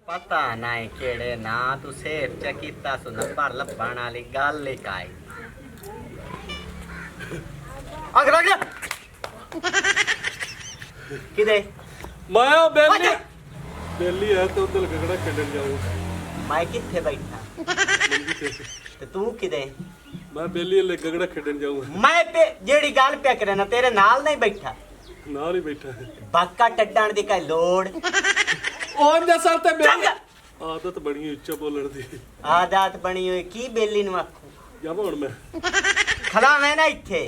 पता नहीं केड़े ना तू सेफ चकीता सुन पर लब्बण वाली गल ही काई अगर अगर किदे माया बेली बेली है तो उधर गगड़ा खेलन जाऊं मैं किथे बैठा ते तू किदे मैं बेली ले गगड़ा खेलन जाऊं मैं पे जेड़ी गल पे करे ना तेरे नाल नहीं बैठा नाल ही बैठा है बाका टड्डण दी काई लोड़ ओन दे सर ते चंगा आदत बनी हुई उच्चा बोलण दी आदत बनी हुई की बेली नु आखू जावां हुण मैं खड़ा मैं ना इथे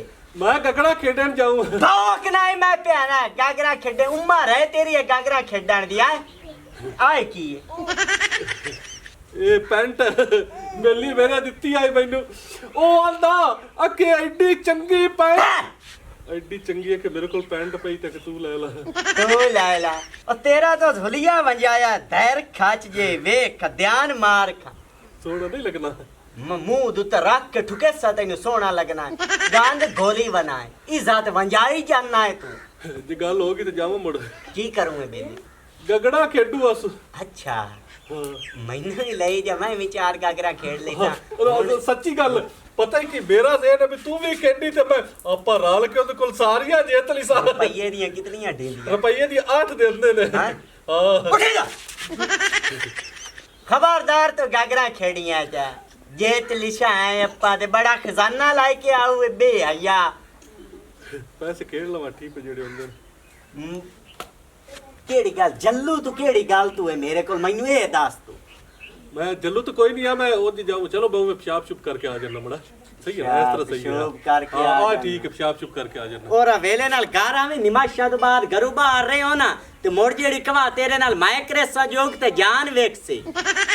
मैं गगड़ा खेलन जाऊं भौक नहीं मैं प्याना गागरा खेडे उम्र है तेरी गागरा खेडण दी आए की ए पैंट बेली मेरा दित्ती आई मैनू ओ आंदा अके एडी चंगी पैंट एडी चंगी है कि मेरे को पैंट पई तक तू ले ला तू ले ला और तेरा तो झुलिया वंजाया धैर खच जे वेख ध्यान मार खा सोना नहीं लगना मुंह दुत रख के ठुके सा तेन सोना लगना है गांद गोली बनाए इज्जत वंजाई जानना है तू जे गल होगी तो जावां मुड़ की करूंगे बेली गगड़ा खेडू अस अच्छा हाँ मैनू ही लई जा मैं विचार गागरा खेड लेता और सच्ची गल पता ही कि मेरा जेन भी तू भी खेडी ते मैं आपा रल के ਉਹਦੇ ਕੋਲ ਸਾਰੀਆਂ ਜੇਤ ਲਈ ਸਾਰ रुपये ਦੀਆਂ ਕਿਤਨੀਆਂ ਢੇਲੀਆਂ ਰੁਪਈਏ ਦੀ 8 ਦਿੰਦੇ ਨੇ ਹਾਂ ਹਾਂ उठे जा खबरदार तो गागरा खेड़िया जा जेत लिशा है अप्पा ते बड़ा खजाना लाई के आऊ बे हया ਪੈਸੇ ਖੇਡ ਲਵਾਂ ਠੀਕ ਜਿਹੜੇ ਹੁੰਦੇ ਨੇ केड़ी गल जल्लू तू केड़ी गल तू है मेरे को मैनू ये दस तू मैं जल्लू तो कोई नहीं आ मैं ओदी जाऊं चलो बहु मैं पेशाब चुप करके आ जाना बड़ा सही है ना इस तरह सही है पेशाब करके आ हां जाना। ठीक है पेशाब चुप करके आ जाना और वेले नाल घर आवे निमाशा तो बाद घरू बाहर रहे हो ना ते मोड़ जेड़ी कवा तेरे नाल मैं करे सजोग ते जान वेख से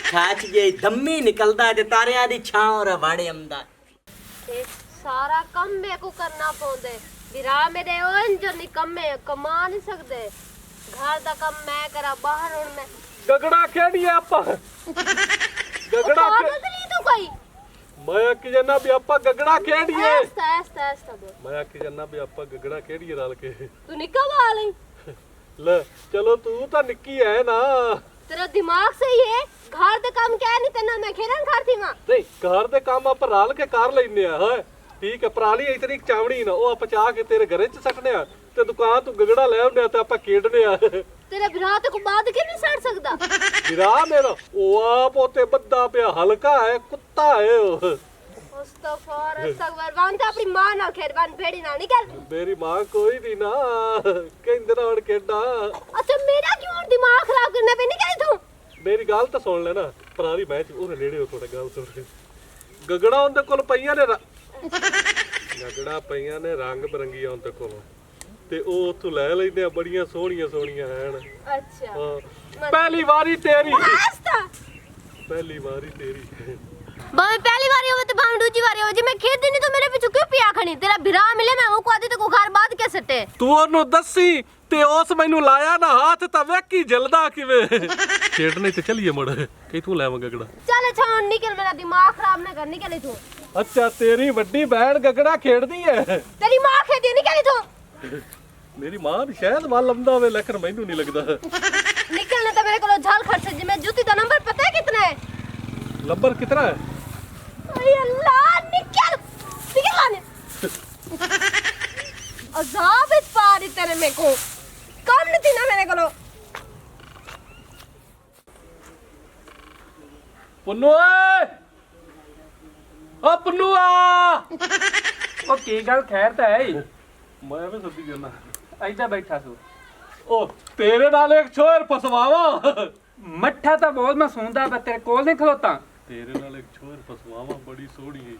खाच जे दम्मी निकलदा ते तारियां दी छां और वाड़े अमदा ए सारा काम मेरे को करना पौंदे विरा मेरे ओन जो निकम्मे कमा नहीं सकदे घर दा काम मैं करा बाहर हुन मैं गगड़ा खेड़ी आपा गगड़ा पागल तो कोई मैं कि जन्ना भी आपा गगड़ा खेड़िए ऐसा बोल मैं कि जन्ना भी आपा गगड़ा खेड़िए रल के तू निकल वाली ले चलो तू तो निक्की है ना तेरा दिमाग सही है घर दा काम क्या नहीं तेना मैं खेरन खाती मां नहीं घर दे काम आप रल के कर लेने है ठीक है पराली इतनी चावड़ी ना वो आप चाह के तेरे घरे च सटने आ ते दुकान तू गगड़ा ले आउने ते आपा खेडने आ तेरा विरात को बाद के नहीं सड़ सकदा गिरा मेरा ओ आप ओते बद्दा पे हल्का है कुत्ता है वो अस्तगफर वांता अपनी मां ना खेर वान भेड़ी ना निकल मेरी मां कोई नहीं ना कहंदे ना हण केडा अच्छा मेरा क्यों दिमाग खराब करने पे निकल तू मेरी गल तो सुन लेना पराली मैच ओरे नेड़े हो थोड़ा गल सुन गगड़ा उनदे कोल पईयां ने गगड़ा पईयां ने रंग बरंगीਆਂ उनदे कोल ते ओ तू ले लेंदे आ बड़ियां सोहणियां सोहणियां हैं अच्छा हां पहली बारी तेरी रास्ता पहली बारी तेरी बामे पहली बारी होवे तो बामे दूसरी बारी होवे जे मैं खेत नहीं तो मेरे पीछे क्यों पिया खणी तेरा भिरा मिले मैं को आदी तो घर बाद के सटे तू ओनु दसी ते उस मैनू लाया ना हाथ ता वेखी जलदा किवे खेडने ते चलिए मुड़ कई तू लेवा गगड़ा चल अच्छा निकल मेरा दिमाग खराब ना कर निकले तू अच्छा तेरी बड़ी बहन गगड़ा खेडदी है तेरी मां खेदी निकले तू मेरी मां शायद वाल लंबा वे लेकिन मैनू नहीं लगदा निकलने तो मेरे को झाल खर्च जी मैं जूती का नंबर पता है कितना है नंबर कितना है अरे अल्लाह निकल निकल आने अजाब इस पारी तेरे में को कम नहीं ना मेरे को पुन्नू ओ पुन्नू आ ਉਹ ਕੀ ਗੱਲ ਖੈਰ ਤਾਂ ਹੈ ਹੀ मैं भी सदी जाना ਐਦਾਂ ਬੈਠਾ ਸੂ ओ तेरे नाल एक छोर फसवावा ਮੱਠਾ ਤਾਂ ਬਹੁਤ ਮੈਂ ਸੁਣਦਾ ਪਰ ਤੇਰੇ ਕੋਲ ਨਹੀਂ ਖਲੋਤਾ तेरे नाल एक छोर फसवावा बड़ी सोहनी है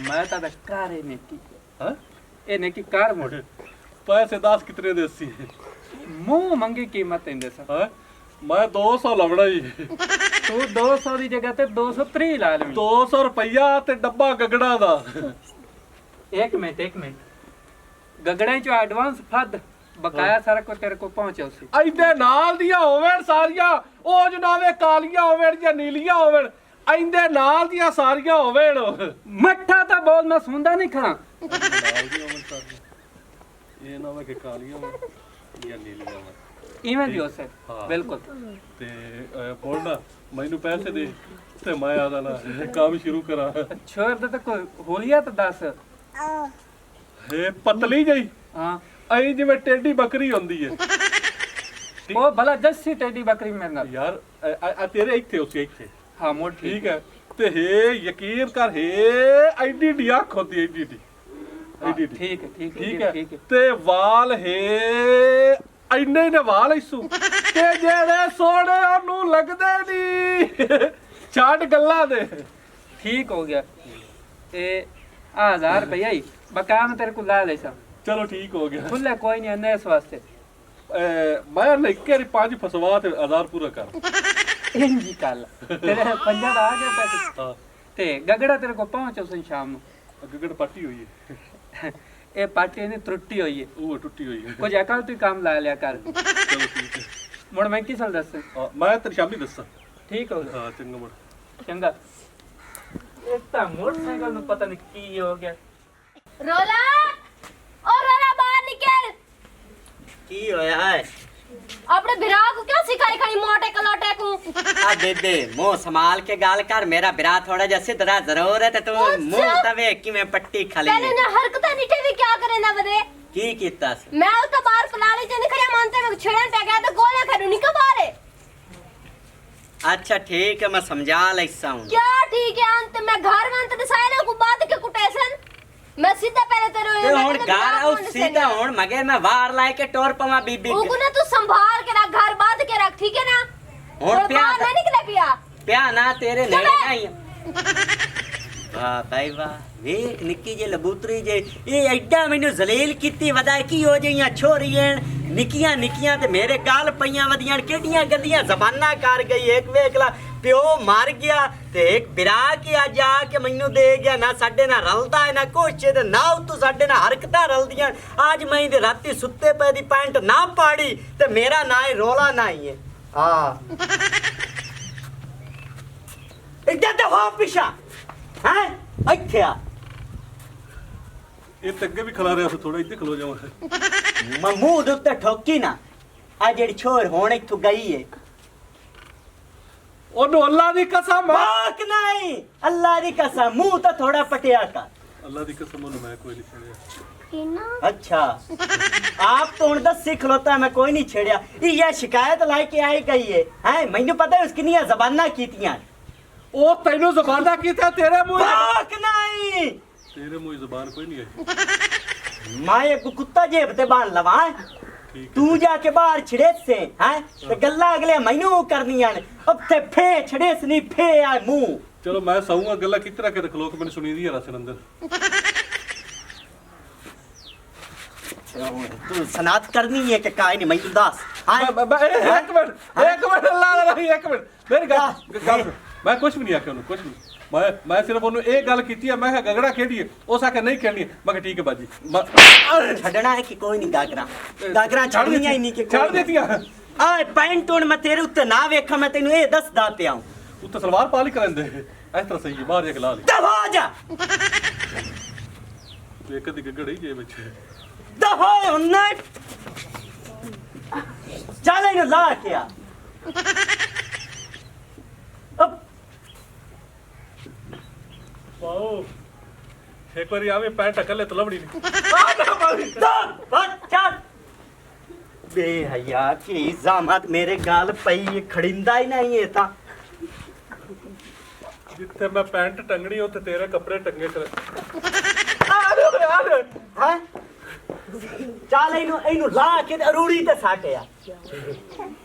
ਮੈਂ ਤਾਂ ਘਰ ਇਹ ਨੇ ਕੀ हां ਇਹ ਨੇ ਕੀ ਕਾਰ ਮੋੜ पैसे 10 कितने देसी ਮੂੰਹ ਮੰਗੀ ਕੀਮਤ ਦਿੰਦੇ ਸਨ हां मैं 200 लवड़ा जी ਤੂੰ 200 ਦੀ ਜਗ੍ਹਾ ਤੇ 230 ਲਾ ਲਵੀਂ 200 रुपया ते डब्बा गगड़ा दा ਇੱਕ ਮਿੰਟ ਗਗੜਾਂ ਚੋਂ ਐਡਵਾਂਸ ਫੱਦ ਬਕਾਇਆ ਸਾਰਾ ਕੋ ਤੇਰੇ ਕੋ ਪਹੁੰਚਿਆ ਸੀ ਐਦੇ ਨਾਲ ਦੀਆਂ ਹੋਵਣ ਸਾਰੀਆਂ ਉਹ ਜਨਾਵੇ ਕਾਲੀਆਂ ਹੋਵਣ ਜਾਂ ਨੀਲੀਆਂ ਹੋਵਣ ਐਂਦੇ ਨਾਲ ਦੀਆਂ ਸਾਰੀਆਂ ਹੋਵਣ ਮੱਠਾ ਤਾਂ ਬਹੁਤ ਮੈਂ ਸੁਣਦਾ ਨਹੀਂ ਖਾਂ ਨਾਲ ਦੀਆਂ ਹੋਵਣ ਸਾਰੀਆਂ ਇਹ ਨਾ ਵੇ ਕਿ ਕਾਲੀਆਂ ਹੋਵਣ ਜਾਂ ਨੀਲੀਆਂ ਹੋਵਣ ਇਵੇਂ ਦੀ ਉਸੇ ਹਾਂ। ਬਿਲਕੁਲ ਤੇ ਹੁਣ ਨਾ ਮੈਨੂੰ ਪੈਸੇ ਦੇ ਤੇ ਮੈਂ ਆਦਾ ਨਾ ਕੰਮ ਸ਼ੁਰੂ ਕਰਾਂ। ਛੋਰ ਦਾ ਤਾਂ ਕੋਈ ਹੋਲੀਅਤ ਦੱਸ। ਇਹ ਪਤਲੀ ਜਈ ਹਾਂ ਐ ਜਿਵੇਂ ਟੇਢੀ ਬੱਕਰੀ ਹੁੰਦੀ ਹੈ ਉਹ ਭਲਾ ਜੱਸੀ ਟੇਡੀ ਬੱਕਰੀ ਮੇਰੇ ਨਾਲ। ਯਾਰ ਆ ਤੇਰੇ ਇੱਥੇ ਉਸੇ ਇੱਥੇ ਹਾਂ ਮੋੜ ਠੀਕ ਹੈ ਤੇ ਹੇ ਯਕੀਨ ਕਰ ਹੇ ਐਡੀ ਡੀ ਅੱਖ ਹੁੰਦੀ ਐਡੀ ਡੀ ਐਡੀ ਡੀ ਠੀਕ ਹੈ ਠੀਕ ਹੈ ਠੀਕ ਹੈ ਠੀਕ ਹੈ ਤੇ ਵਾਲ ਹੇ ਇੰਨੇ ਨੇ ਵਾਲ ਇਸੂ ਤੇ ਜਿਹੜੇ ਸੋਹਣੇ ਉਹਨੂੰ ਲੱਗਦੇ ਨਹੀਂ ਛੱਡ ਗੱਲਾਂ ਦੇ। ਠੀਕ ਹੋ ਗਿਆ ਇਹ 1000 ਰੁਪਇਆ ਹੀ ਬਕਾਇਆ ਮੈਂ ਤੇਰੇ ਕੋਲ ਲਾ ਲੈ ਸਾ ਚਲੋ ਠੀਕ ਹੋ ਗਿਆ। ਖੁੱਲੇ ਕੋਈ ਨਹੀਂ ਅੰਨੇ ਇਸ ਵਾਸਤੇ ਮੈਂ ਲੈ ਕੇ ਰੀ 5 ਫਸਵਾ ਤੇ 1000 ਪੂਰਾ ਕਰ। ਇੰਜੀ ਕੱਲ ਤੇਰੇ ਪੰਜਾਂ ਦਾ ਆ ਗਿਆ ਪੈਸੇ ਹਾਂ ਤੇ ਗਗੜਾ ਤੇਰੇ ਕੋਲ ਪਹੁੰਚੋ ਸਨ ਸ਼ਾਮ ਨੂੰ। ਗਗੜ ਪੱਟੀ ਹੋਈ ਹੈ ਇਹ ਪਾਟੇ ਨੇ ਤਰੁੱਟੀ ਹੋਈ ਹੈ ਉਹ ਟੁੱਟੀ ਹੋਈ ਹੈ। ਕੁਝ ਅਕਲ ਤੂੰ ਕੰਮ ਲਾ ਲਿਆ ਕਰ। ਚਲੋ ਠੀਕ ਹੈ ਮੁੜ ਮੈਂ ਕੀ ਸਲ ਦੱਸ ਮੈਂ ਤੇਰੀ ਸ਼ਾਮੀ ਦੱਸਾਂ। ਠੀਕ ਹੋ ਗਿਆ ਹਾਂ ਚੰਗਾ ਮੁੜ ਚੰਗਾ ਇਹ ਤਾਂ ਮੋਟਰਸਾਈਕਲ ਨੂੰ ਪਤਾ ਨਹੀਂ ਕੀ ਹੋ ਗਿਆ। रोला ओ रोला बाहर निकल। की होया है अपने बिरा को क्यों सिखाई खाई मोटे कलोटे को। आ बेबे मुंह संभाल के गाल कर मेरा बिरा थोड़ा जैसे तेरा जरूर है तो तू मुंह तवे कि मैं पट्टी खाली पहले ना हरकत नीचे भी क्या करे ना बदे की कीता स मैं तो बाहर पलाले जने खड़े मानते में छेड़न पे गया तो गोले खड़ू निकल बाहर। अच्छा ठीक है मैं समझा लैसा हूं क्या ठीक है अंत में घर में अंत साले को बात के कुटेसन मैं सीधा पहले तेरे ते हुन गार औ सीधा हुन मगे मैं वार लाए के टोर पवा बीबी उको ना तू संभाल के रख घर बांध के रख ठीक है ना। हुन और प्या बाहर नहीं निकले पिया प्या ना तेरे नेड़े चले। नहीं वाह भाई वाह वेख निक्की जे लबूतरी जे ये एड्डा मैनू जलील कीती वदा की हो जईयां छोरीयां निक्कियां निक्कियां ते मेरे गाल पईयां वदियां केडियां गंदियां जबाना कर गई एक वेख ला प्यो मर गया ते एक बिरा के आ जा के मैनू दे गया ना साडे ना रलदा है ना कुछ ते ना तू साडे ना हरकतां रलदियां। आज मैं दे राती सुत्ते पे दी पैंट ना पाड़ी ते मेरा ना ही रोला ना ही है। हां इधर तो हो पिछा हैं ਇੱਥੇ ਆ ਇਹ ਤੇ ਅੱਗੇ ਵੀ ਖਲਾ ਰਿਹਾ ਸੀ ਥੋੜਾ ਇੱਥੇ ਖਲੋ ਜਾਵਾਂ। ਮਮੂਦ ਉੱਤੇ ਠੋਕੀ ਨਾ ਆ ਜਿਹੜੀ ਛੋਰ ਹੁਣ ਇੱਥੋਂ ਗਈ ਏ ਉਹਨੂੰ ਅੱਲਾ ਦੀ ਕਸਮ ਬਾਕ ਨਹੀਂ ਅੱਲਾ ਦੀ ਕਸਮ ਮੂੰਹ ਤਾਂ ਥੋੜਾ ਪਟਿਆ ਕਰ। ਅੱਲਾ ਦੀ ਕਸਮ ਉਹਨੂੰ ਮੈਂ ਕੋਈ ਨਹੀਂ ਸੁਣਿਆ। अच्छा आप तो हूं दस सीख खलोता मैं कोई नहीं छेड़िया ये शिकायत लाई के आई गई है मैनू पता है उसकी नहीं जबाना कीतियां ਉਹ ਤੈਨੂੰ ਜ਼ਬਾਨਾ ਕੀਤਾ ਤੇਰੇ ਮੂੰਹ बाक नहीं ਤੇਰੇ ਮੂੰਹ ਜ਼ਬਾਨ ਕੋਈ ਨਹੀਂ ਆਈ। माए को कुत्ता जेब ते बांध लवा ਠੀਕ तू जाके बाहर छिड़े से हैं ते गल्ला अगले मैनू करनियां ने अब ते फे छिड़े से नहीं फे आ मुंह ਚਲੋ ਮੈਂ ਸੌਂਗਾ ਗੱਲਾਂ ਕਿਤਰਾ ਕੇ ਰਖ ਲੋ ਕਿ ਮੈਨੂੰ ਸੁਣੀ ਦੀ ਹੈ ਰਸਨ ਅੰਦਰ। तू सनात करनी है कि काई नहीं मैनू दस ਇੱਕ ਮਿੰਟ ਅੱਲਾ ਦਾ ਨਹੀਂ ਇੱਕ ਮਿੰਟ ਮੇਰੀ ਗੱਲ ਮੈਂ ਕੁਝ ਵੀ ਨਹੀਂ ਆਖਿਆ ਉਹਨੂੰ ਕੁਝ ਨਹੀਂ ਮੈਂ ਸਿਰਫ ਉਹਨੂੰ ਇਹ ਗੱਲ ਕੀਤੀ ਹੈ ਮੈਂ ਕਿਹਾ ਗਗੜਾ ਖੇਡੀਏ ਉਸ ਆਖਿਆ ਨਹੀਂ ਖੇਡਣੀ ਮੈਂ ਕਿਹਾ ਠੀਕ ਹੈ ਬਾਜੀ छड़ना है कि कोई नहीं गागरा गागरा छड़नियां ही नहीं कि ਛੱਡ ਦਿੱਤੀਆਂ आ पैंट हुण मैं तेरे उत्ते ना वेखा मैं तेनू ए दसदा पिया हूं ਉੱਤੇ ਸਲਵਾਰ ਪਾ ਲਈ ਕਰੰਦੇ ਇਸ ਤਰ੍ਹਾਂ ਸਹੀ ਹੈ ਬਾਹਰ ਜਾ ਕੇ ਲਾ ਲਈ दफा जा ਤੂੰ ਇੱਕ ਦੀ ਗਗੜ ਹੀ ਜੇ ਵਿੱਚ दफा हुण ना चल इनु ला के आ अब ਵਾਓ ਇੱਕ ਵਾਰੀ ਆਵੇਂ ਪੈਂਟ ਟਕਲੇ ਤੇ ਲਵੜੀ ਨਹੀਂ बच्चा बेहया की इजामत मेरे गाल पई खड़िंदा ही नहीं है ता ਜਿੱਥੇ ਮੈਂ ਪੈਂਟ ਟੰਗਣੀ ਉੱਥੇ ਤੇਰੇ ਕੱਪੜੇ ਟੰਗੇ ਕਰ हैं चल इनु ला के अरूड़ी ते साटे आ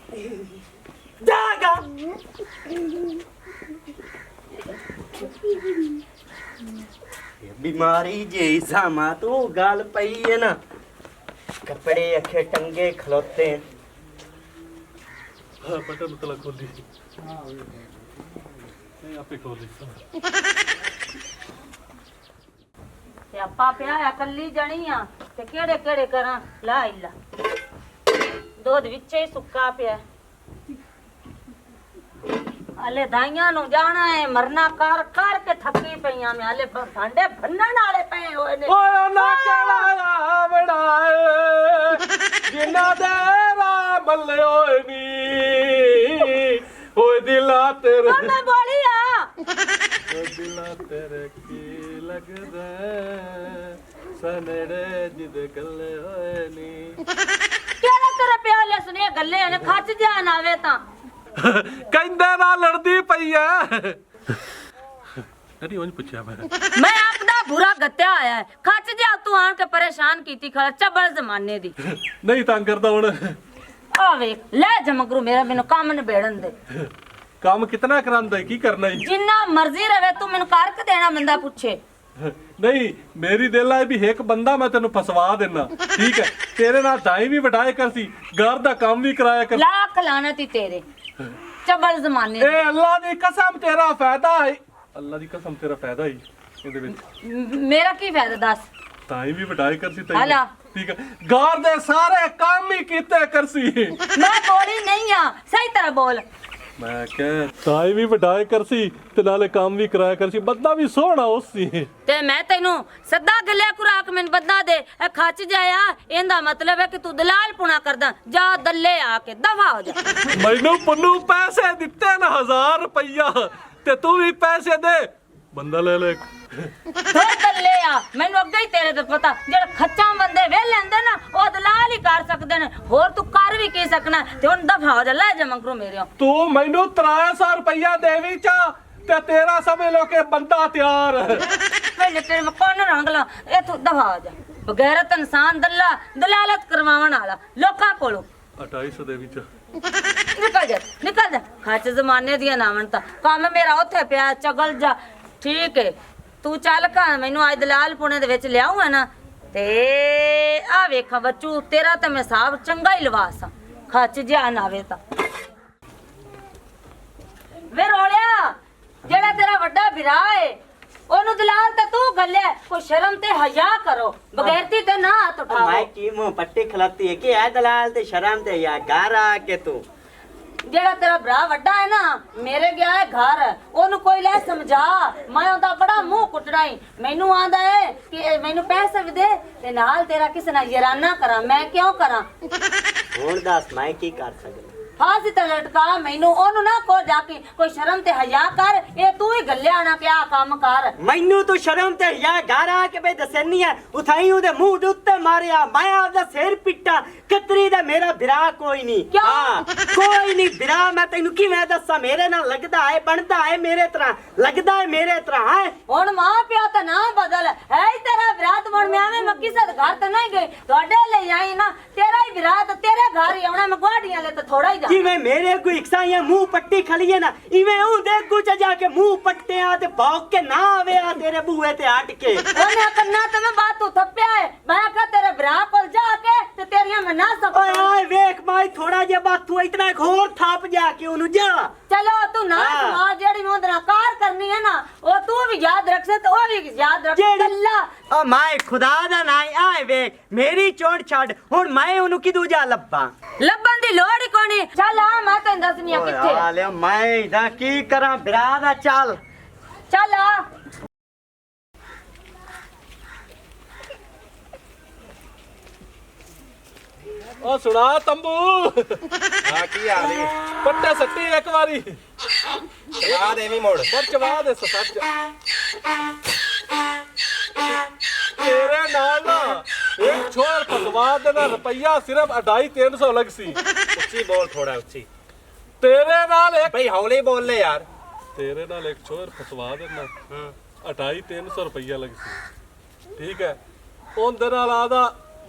जागा बीमारी जे इजामा तो गाल पई है ना कपड़े अखे टंगे खलोते हैं ਹਾਂ ਬਟਨ ਤਲਾ ਖੋਲੀ ਇਹ ਆਪੇ ਖੋਲੀ ਤੇ ਆਪਾਂ ਪਿਆ ਆ ਕੱਲੀ ਜਣੀ ਆ ਤੇ ਕਿਹੜੇ ਕਿਹੜੇ ਕਰਾਂ ਲਾ ਇਲਾ ਦੁੱਧ ਵਿੱਚ ਹੀ ਸੁੱਕਾ ਪਿਆ ਹਲੇ ਦਾਈਆਂ ਨੂੰ ਜਾਣਾ ਹੈ ਮਰਨਾ ਕਰ ਕਰ ਕੇ ਥੱਕੀ ਪਈਆਂ ਮੈਂ ਹਲੇ ਭਾਂਡੇ ਭੰਨਣ ਵਾਲੇ ਪਏ ਹੋਏ ਨੇ ਓਏ ਨਾ ਕਿਹੜਾ ਬਣਾਏ ਜਿਨ੍ਹਾਂ ਦੇ ਰਾਮ ਮੱਲੇ ਓਏ ਨੀ ਓਏ ਦਿਲਾ ਤੇਰੇ ਮੈਂ ਬੋਲੀ ਆ ਓਏ ਦਿਲਾ ਤੇਰੇ ਕੀ ਲੱਗਦਾ ਸਨੜੇ ਜਿਦ ਗੱਲੇ ਹੋਏ ਨੀ ਕਿਹੜਾ ਤੇਰੇ ਪਿਓ ਲੈ ਸੁਣੀਏ ਗੱਲੇ ਨੇ ਖੱਚ ਜਾਣ ਆਵੇ ਤਾਂ ਕਹਿੰਦੇ ਨਾਲ ਲੜਦੀ ਪਈ ਐ ਅਰੇ ਉਹਨੇ ਪੁੱਛਿਆ ਮੈਂ ਆਪਦਾ ਬੁਰਾ ਗੱਤਿਆ ਆਇਆ ਹੈ ਖੱਚ ਜਾ ਤੂੰ ਆਣ ਕੇ ਪਰੇਸ਼ਾਨ ਕੀਤੀ ਖੜਾ ਚੱਬਲ ਜ਼ਮਾਨੇ ਦੀ ਨਹੀਂ ਤੰਗ ਕਰਦਾ ਹੁਣ ਆ ਵੇਖ ਲੈ ਜਮਗਰੂ ਮੇਰਾ ਮੈਨੂੰ ਕੰਮ ਨਿਬੇੜਨ ਦੇ ਕੰਮ ਕਿਤਨਾ ਕਰਾਂਦਾ ਕੀ ਕਰਨਾ ਈ ਜਿੰਨਾ ਮਰਜ਼ੀ ਰਵੇ ਤੂੰ ਮੈਨੂੰ ਕਰ ਕੇ ਦੇਣਾ ਬੰਦਾ ਪੁੱਛੇ ਨਹੀਂ ਮੇਰੀ ਦਿਲ ਹੈ ਵੀ ਇੱਕ ਬੰਦਾ ਮੈਂ ਤੈਨੂੰ ਫਸਵਾ ਦੇਣਾ ਠੀਕ ਹੈ ਤੇਰੇ ਨਾਲ ਦਾਈ ਵੀ ਵਡਾਏ ਕਰ ਸੀ ਘਰ ਦਾ ਕੰਮ ਵੀ ਕਰਾਇਆ ਕਰ ਲੱਖ ਲਾਨਤ ਹੀ ਤੇਰੇ ਚੱਬਲ ਜ਼ਮਾਨੇ ਏ ਅੱਲਾ ਦੀ ਕਸਮ ਤੇਰਾ ਫਾਇਦਾ ਹੈ ਅੱਲਾ ਦੀ ਕਸਮ ਤੇਰਾ ਫਾਇਦਾ ਹੀ ਇਹਦੇ ਵਿੱਚ ਮੇਰਾ ਕੀ ਫਾਇਦਾ ਦੱਸ ਦਾਈ ਵੀ ਵਡਾਏ ਕਰ ਸੀ ਹਲਾ। ਠੀਕ ਹੈ ਘਰ ਦੇ ਸਾਰੇ ਕੰਮ ਹੀ ਕੀਤੇ ਕਰ ਸੀ ਮੈਂ ਬੋਲੀ ਨਹੀਂ ਆ ਸਹੀ ਤਰ੍ਹਾਂ ਬੋਲ ਮੈਂ ਕਿਹਾ ਦਾਈ ਵੀ ਵਡਾਏ ਕਰ ਸੀ ਤੇ ਨਾਲੇ ਕੰਮ ਵੀ ਕਰਾਇਆ ਕਰ ਸੀ ਬੰਦਾ ਵੀ ਸੋਹਣਾ ਉਸ ਸੀ ਤੇ ਮੈਂ ਤੈਨੂੰ ਸੱਦਾ ਗੱਲਿਆ ਖੁਰਾਕ ਮੈਨੂੰ ਬੰਦਾ ਦੇ ਇਹ ਖੱਚ ਜਾਇਆ ਇਹਦਾ ਮਤਲਬ ਹੈ ਕਿ ਤੂੰ ਦਲਾਲ ਪੁਣਾ ਕਰਦਾ ਜਾ ਦੱਲੇ ਆ ਕੇ ਦਫਾ ਹੋ ਜਾ ਮੈਨੂੰ ਪੁੰਨੂ ਪੈਸੇ ਦਿੱਤੇ ਨਾ 1000 ਰੁਪਈਆ ਤੇ ਤੂੰ ਵੀ ਪੈਸੇ ਦੇ ਬੰਦਾ ਲੈ ਲੈ ਫਿਰ ਦੱਲੇ ਆ ਮੈਨੂੰ ਅੱਗੇ ਹੀ ਤੇਰੇ ਤੋਂ ਪਤਾ ਜਿਹੜੇ ਖੱਚਾਂ ਬੰਦੇ ਵੇ ਲੈਂਦੇ ਨਾ ਉਹ ਦਲਾਲ ਹੀ ਕਰ ਸਕਦੇ ਨੇ ਹੋਰ ਤੂੰ ਕਰ ਵੀ ਕੀ ਸਕਣਾ ਤੇ ਹੁਣ ਦਫਾ ਹੋ ਜਾ ਲੈ ਜਾ ਮੰਗਰੂ ਮੇਰੇ ਤੂੰ ਮੈਨੂੰ 300 ਰੁਪਈਆ ਦੇਵੀ ਚਾ ਤੇ ਤੇਰਾ ਸਮਝ ਲੋ ਕਿ ਬੰਦਾ ਤਿਆਰ ਪਹਿਲੇ ਤੇਰੇ ਮੈਂ ਕੋਨ ਰੰਗ ਲਾ ਇਥੋਂ ਦਫਾ ਹੋ ਜਾ ਬਗੈਰਤ ਇਨਸਾਨ ਦਲਾਲਤ ਕਰਵਾਉਣ ਵਾਲਾ ਲੋਕਾਂ ਕੋਲੋਂ 2800 ਦੇਵੀ ਚਾ ਨਿਕਲ ਜਾ ਖੱਚ ਜ਼ਮਾਨੇ ਦੀਆਂ ਨਾਵਣ ਤਾਂ ਕੰਮ ਮੇਰਾ ਉੱਥੇ ਪਿਆ ਚਗਲ ਜਾ ਠੀਕ ਹੈ ਤੂੰ ਚੱਲ ਕਾ ਮੈਨੂੰ ਅੱਜ ਦਲਾਲ ਪੁਣੇ ਦੇ ਵਿੱਚ ਲਿਆਉਂ ਹੈ ਨਾ ਤੇ ਆ ਵੇਖਾਂ ਬੱਚੂ ਤੇਰਾ ਤਾਂ ਮੈਂ ਹਿਸਾਬ ਚੰਗਾ ਹੀ ਲਵਾਸਾਂ ਖੱਚ ਜਾ ਨਾਵੇ ਤਾਂ ਵੇ ਰੋਲਿਆ ਜਿਹੜਾ ਤੇਰਾ ਵੱਡਾ ਵਿਰਾ ਏ ਉਹਨੂੰ ਦਲਾਲ ਤੇ ਤੂੰ ਗੱਲਿਆ ਕੋਈ ਸ਼ਰਮ ਤੇ ਹਯਾ ਕਰੋ ਬਗੈਰਤੀ ਤੇ ਨਾ ਹੱਥ मैं ਉਠਾਓ की मुंह पट्टी खिलाती है कि है दलाल ते शर्म ते या घर आके तू ਜਿਹੜਾ ਤੇਰਾ ਭਰਾ ਵੱਡਾ ਹੈ ਨਾ ਮੇਰੇ ਗਿਆ ਹੈ ਘਰ ਉਹਨੂੰ ਕੋਈ ਲੈ ਸਮਝਾ ਮੈਂ ਉਹਦਾ ਬੜਾ ਮੂੰਹ ਕੁੱਟਣਾ ਹੀ ਮੈਨੂੰ ਆਂਦਾ ਹੈ ਕਿ ਮੈਨੂੰ ਪੈਸੇ ਵੀ ਦੇ ਤੇ ਨਾਲ ਤੇਰਾ ਕਿਸੇ ਨਾਲ ਯਰਾਨਾ ਕਰਾਂ ਮੈਂ ਕਿਉਂ ਕਰਾਂ ਹੁਣ ਦੱਸ ਮੈਂ ਕੀ ਕਰ ਸਕਦਾ ਫਾਸੀ ਤੇ ਲਟਕਾ ਮੈਨੂੰ ਉਹਨੂੰ ਨਾ ਕੋ ਜਾ ਕੇ ਕੋਈ ਸ਼ਰਮ ਤੇ ਹਯਾ ਕਰ ਇਹ ਤੂੰ ਹੀ ਗੱਲਿਆ ਨਾ ਕਿਆ ਕੰਮ ਕਰ ਮੈਨੂੰ ਤੂੰ ਸ਼ਰਮ ਤੇ या घर आके बे दसनी है उठाई ਉਹਦੇ ਮੂੰਹ ਦੇ ਉੱਤੇ ਮਾਰਿਆ ਮੈਂ ਆਪਦਾ ਸਿਰ ਪਿੱਟਾ ਕਤਰੀ ਦਾ ਮੇਰਾ ਵਿਰਾ ਕੋਈ ਨਹੀਂ ਕਿਉਂ? ਕੋਈ ਨਹੀਂ ਵਿਰਾ ਮੈਂ ਤੈਨੂੰ ਕਿਵੇਂ ਦੱਸਾਂ ਮੇਰੇ ਨਾਲ ਲੱਗਦਾ ਹੈ ਬਣਦਾ ਹੈ ਮੇਰੇ ਤਰ੍ਹਾਂ ਲੱਗਦਾ ਹੈ ਮੇਰੇ ਤਰ੍ਹਾਂ ਹੈ ਹੁਣ ਮਾਂ ਪਿਓ ਤਾਂ ਨਾ ਬਦਲ ਹੈ ਹੀ ਤੇਰਾ ਵਿਰਾਤ ਮਣ ਮੈਂ ਆਵੇਂ ਮੈਂ ਕਿਸੇ ਦੇ ਘਰ ਤਾਂ ਨਹੀਂ ਗਈ ਤੁਹਾਡੇ ਲਈ ਆਈ ਨਾ ਤੇਰਾ ਹੀ ਵਿਰਾਤ ਤੇਰੇ ਘਰ ਹੀ ਆਉਣਾ ਮੈਂ ਗੁਆੜੀਆਂ ਲੈ ਤਾਂ ਥੋੜਾ ਹੀ ਜਾ ਜਿਵੇਂ ਮੇਰੇ ਕੋਈ ਇਕਸਾਈਆਂ ਮੂੰਹ ਪੱਟੀ ਖਲੀਏ ਨਾ ਇਵੇਂ ਉਹਦੇ ਗੁੱਚ ਜਾ ਕੇ ਮੂੰਹ ਪੱਟਿਆ ਤੇ ਭੌਂਕ ਕੇ ਨਾ ਆਵੇ ਆ ਤੇਰੇ ਬੂਹੇ ਤੇ ਹਟ ਕੇ ਉਹਨੇ ਕਰਨਾ ਤੇ ਮੈਂ ਬਾਤ ਤੂੰ ਥੱਪਿਆ ਹੈ ਮੈਂ ਕਿਹਾ ਤੇਰੇ ਵਿਰਾਹ ਕੋਲ ਜਾ ਕੇ ਤੇ ਤੇਰੀਆਂ ਮੈਂ ਨਾ ਸਕਦਾ ਓਏ ਆਏ ਵੇਖ ਮਾਈ ਥੋੜਾ ਜਿਹਾ ਬਾਤੂ ਇਤਨਾ ਇੱਕ ਹੋਰ ਥਾਪ ਜਾ ਕੇ ਉਹਨੂੰ ਜਾ ਚਲੋ ਤੂੰ ਨਾ ਹਾਂ। ਸਮਾਜ ਜਿਹੜੀ ਮੈਂ ਉਹਦੇ ਨਾਲ ਕਾਰ ਕਰਨੀ ਹੈ ਨਾ ਉਹ ਤੂੰ ਵੀ ਯਾਦ ਰੱਖ ਤੇ ਉਹ ਵੀ ਯਾਦ ਰੱਖ ਜਿਹੜੀ- ਗੱਲਾਂ ਓ ਮਾਏ ਖੁਦਾ ਦਾ ਨਾ ਆਏ ਵੇਖ ਮੇਰੀ ਚੋਟ ਛੱਡ ਹੁਣ ਮੈਂ ਉਹਨੂੰ ਕਿਦੂ ਜਾ ਲੱਭਾਂ ਲੱਭਣ ਦੀ ਲੋੜ ਹੀ ਕੋਣੀ ਚੱਲ ਆ ਮੈਂ ਤੈਨੂੰ ਦੱਸਣੀ ਆ ਕਿੱਥੇ ਆ ਲੈ ਮੈਂ ਇਹਦਾ ਕੀ ਕਰਾਂ ਬਿਰਾ ਦਾ ਚੱਲ ਚੱਲ ਆ ਉਹ ਸੁਣਾ ਤੰਬੂ ਹਾਂ ਕੀ ਹਾਲ ਈ ਪੱਟੇ ਸੱਟੀ ਇੱਕ ਵਾਰੀ ਚਲਾ ਦੇਵੀਂ ਮੋੜ ਚਵਾ ਦੇ ਸੱਚ ਤੇਰੇ ਨਾਲ ਨਾ ਇੱਕ ਛੋਰ ਫਸਵਾ ਦੇਣਾ ਰੁਪਈਆ ਸਿਰਫ 250-300 ਲੱਗ ਸੀ ਉੱਚੀ ਬੋਲ ਥੋੜਾ ਉੱਚੀ ਤੇਰੇ ਨਾਲ ਇੱਕ ਬਈ ਹੌਲੀ ਬੋਲ ਲੈ ਯਾਰ ਤੇਰੇ ਨਾਲ ਇੱਕ ਛੋਰ ਫਸਵਾ ਦੇਣਾ ਹੂੰ 250-300 ਰੁਪਈਆ ਲੱਗ ਸੀ ਠੀਕ ਹੈ ਉਹਦੇ ਨਾਲ ਆਦਾ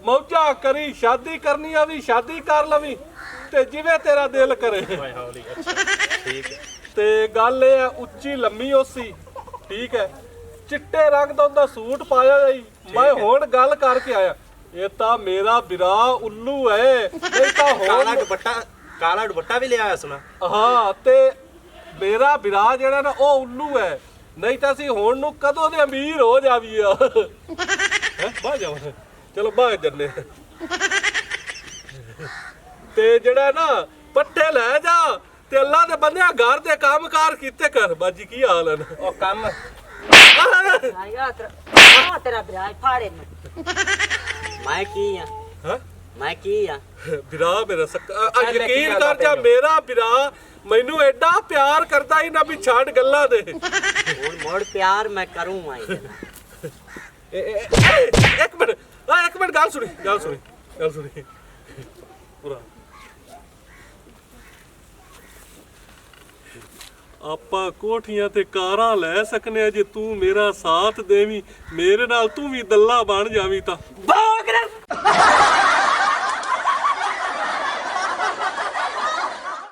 ਮੌਜਾ ਕਰੀ ਸ਼ਾਦੀ ਕਰਨੀ ਆ ਵੀ ਸ਼ਾਦੀ ਕਰ ਲਵੀਂ ਤੇ ਜਿਵੇਂ ਤੇਰਾ ਦਿਲ ਕਰੇ ਓਏ ਹੌਲੀ ਅੱਛਾ ਠੀਕ ਹੈ ਤੇ ਗੱਲ ਇਹ ਹੈ ਉੱਚੀ ਲੰਮੀ ਹੋਸੀ ਠੀਕ ਹੈ ਚਿੱਟੇ ਰੰਗ ਦਾ ਉਹਦਾ ਸੂਟ ਪਾਇਆ ਜਾਈ ਮੈਂ ਹੁਣ ਗੱਲ ਕਰਕੇ ਆਇਆ ਇਹ ਤਾਂ ਮੇਰਾ ਬਿਰਾ ਉੱਲੂ ਹੈ ਇਹ ਤਾਂ ਕਾਲਾ ਦੁਪੱਟਾ ਵੀ ਲਿਆਇਆ ਸੁਣਾ ਹਾਂ ਤੇ ਮੇਰਾ ਬਿਰਾ ਜਿਹੜਾ ਨਾ ਉਹ ਉੱਲੂ ਹੈ ਨਹੀਂ ਤਾਂ ਅਸੀਂ ਹੁਣ ਨੂੰ ਕਦੋਂ ਦੇ ਅਮੀਰ ਹੋ ਜਾਵੀਏ ਹੈ ਬਾਹਰ ਜਾਓ ਚਲੋ ਬਾਹਰ ਜੰਨੇ ਤੇ ਜਿਹੜਾ ਨਾ ਪੱਠੇ ਲੈ ਜਾ ਤੇ ਅੱਲਾ ਦੇ ਬੰਦਿਆਂ ਘਰ ਦੇ ਕੰਮਕਾਰ ਕੀਤੇ ਕਰ ਬਾਜੀ ਕੀ ਹਾਲ ਹੈ ਉਹ ਕੰਮ ਆਇਆ ਤੇਰਾ ਵਿਰਾਹ ਫਾੜੇ ਮੈਂ ਮੈਂ ਕੀ ਆ ਹਾਂ ਮੈਂ ਕੀ ਆ ਵੀਰਾ ਮੇਰਾ ਸੱਕਾ ਚੱਲ ਇੱਕ ਯਕੀਨ ਗੱਲ ਕਰ ਜਾ ਤੈਨੂੰ। ਮੇਰਾ ਵੀਰਾ ਮੈਨੂੰ ਐਡਾ ਪਿਆਰ ਕਰਦਾ ਹੀ ਨਾ ਵੀ ਛੱਡ ਗੱਲਾਂ ਦੇ ਹੁਣ ਮੋੜ ਪਿਆਰ ਮੈਂ ਕਰੂੰ ਆਈ ਇੱਕ ਮਿੰਟ ਗੱਲ ਸੁਣੀ ਪੂਰਾ ਆਪਾਂ ਕੋਠੀਆਂ ਤੇ ਕਾਰਾਂ ਲੈ ਸਕਨੇ ਆ ਜੇ ਤੂੰ ਮੇਰਾ ਸਾਥ ਦੇਵੀਂ ਮੇਰੇ ਨਾਲ ਤੂੰ ਵੀ ਦੱਲਾ ਬਣ ਜਾਵੀਂ ਤਾਂ ਬਾਗਰ